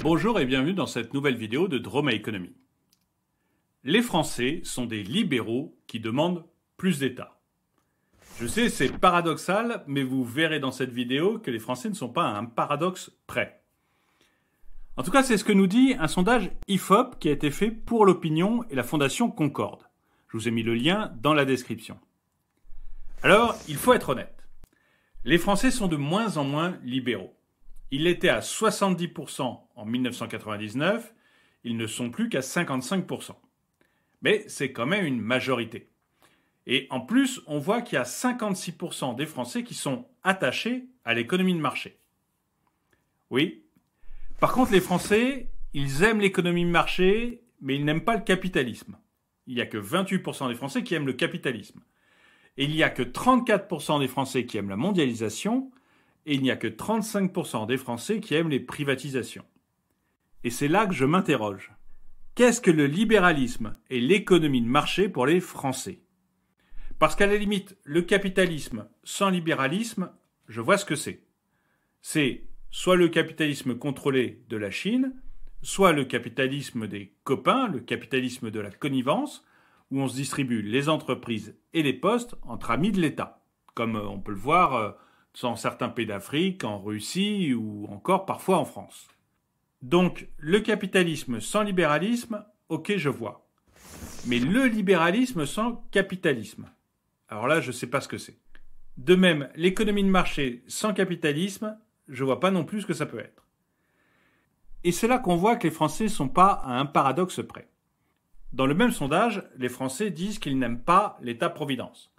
Bonjour et bienvenue dans cette nouvelle vidéo de Drôme à Économie. Les Français sont des libéraux qui demandent plus d'État. Je sais, c'est paradoxal, mais vous verrez dans cette vidéo que les Français ne sont pas à un paradoxe près. En tout cas, c'est ce que nous dit un sondage IFOP qui a été fait pour l'opinion et la Fondation Concorde. Je vous ai mis le lien dans la description. Alors, il faut être honnête. Les Français sont de moins en moins libéraux. Ils l'étaient à 70% en 1999, ils ne sont plus qu'à 55%. Mais c'est quand même une majorité. Et en plus, on voit qu'il y a 56% des Français qui sont attachés à l'économie de marché. Oui. Par contre, les Français, ils aiment l'économie de marché, mais ils n'aiment pas le capitalisme. Il n'y a que 28% des Français qui aiment le capitalisme. Et il n'y a que 34% des Français qui aiment la mondialisation, et il n'y a que 35% des Français qui aiment les privatisations. Et c'est là que je m'interroge. Qu'est-ce que le libéralisme et l'économie de marché pour les Français ? Parce qu'à la limite, le capitalisme sans libéralisme, je vois ce que c'est. C'est soit le capitalisme contrôlé de la Chine, soit le capitalisme des copains, le capitalisme de la connivence, où on se distribue les entreprises et les postes entre amis de l'État, comme on peut le voir dans certains pays d'Afrique, en Russie ou encore parfois en France. Donc, le capitalisme sans libéralisme, ok, je vois. Mais le libéralisme sans capitalisme, alors là, je ne sais pas ce que c'est. De même, l'économie de marché sans capitalisme, je ne vois pas non plus ce que ça peut être. Et c'est là qu'on voit que les Français ne sont pas à un paradoxe près. Dans le même sondage, les Français disent qu'ils n'aiment pas l'État-providence.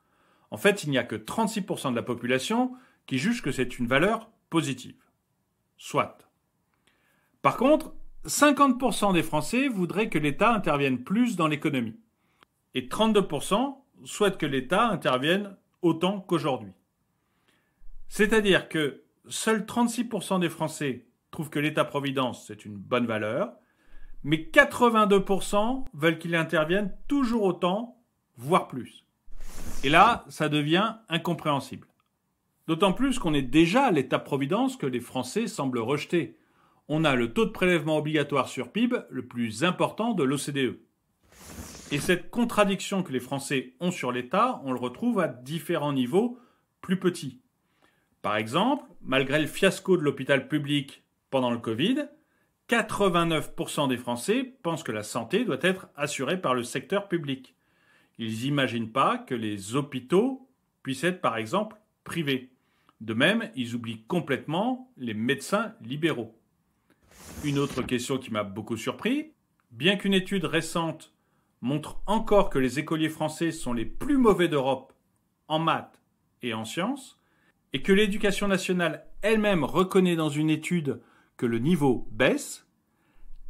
En fait, il n'y a que 36% de la population qui jugent que c'est une valeur positive. Soit. Par contre, 50% des Français voudraient que l'État intervienne plus dans l'économie. Et 32% souhaitent que l'État intervienne autant qu'aujourd'hui. C'est-à-dire que seuls 36% des Français trouvent que l'État-providence, c'est une bonne valeur, mais 82% veulent qu'il intervienne toujours autant, voire plus. Et là, ça devient incompréhensible. D'autant plus qu'on est déjà à l'État-providence que les Français semblent rejeter. On a le taux de prélèvement obligatoire sur PIB le plus important de l'OCDE. Et cette contradiction que les Français ont sur l'État, on le retrouve à différents niveaux plus petits. Par exemple, malgré le fiasco de l'hôpital public pendant le Covid, 89% des Français pensent que la santé doit être assurée par le secteur public. Ils n'imaginent pas que les hôpitaux puissent être, par exemple, privés. De même, ils oublient complètement les médecins libéraux. Une autre question qui m'a beaucoup surpris, bien qu'une étude récente montre encore que les écoliers français sont les plus mauvais d'Europe en maths et en sciences, et que l'éducation nationale elle-même reconnaît dans une étude que le niveau baisse,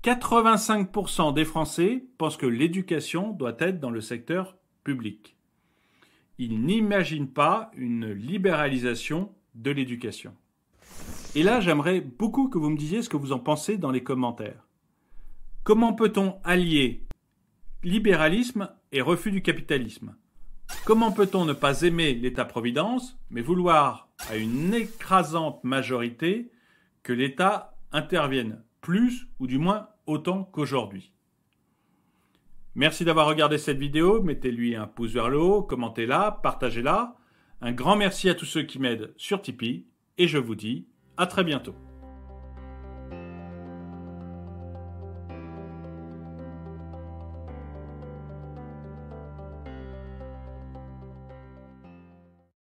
85% des Français pensent que l'éducation doit être dans le secteur public. Ils n'imaginent pas une libéralisation de l'éducation. Et là, j'aimerais beaucoup que vous me disiez ce que vous en pensez dans les commentaires. Comment peut-on allier libéralisme et refus du capitalisme ? Comment peut-on ne pas aimer l'État-providence, mais vouloir, à une écrasante majorité, que l'État intervienne plus, ou du moins autant qu'aujourd'hui ? Merci d'avoir regardé cette vidéo, mettez-lui un pouce vers le haut, commentez-la, partagez-la. Un grand merci à tous ceux qui m'aident sur Tipeee, et je vous dis à très bientôt.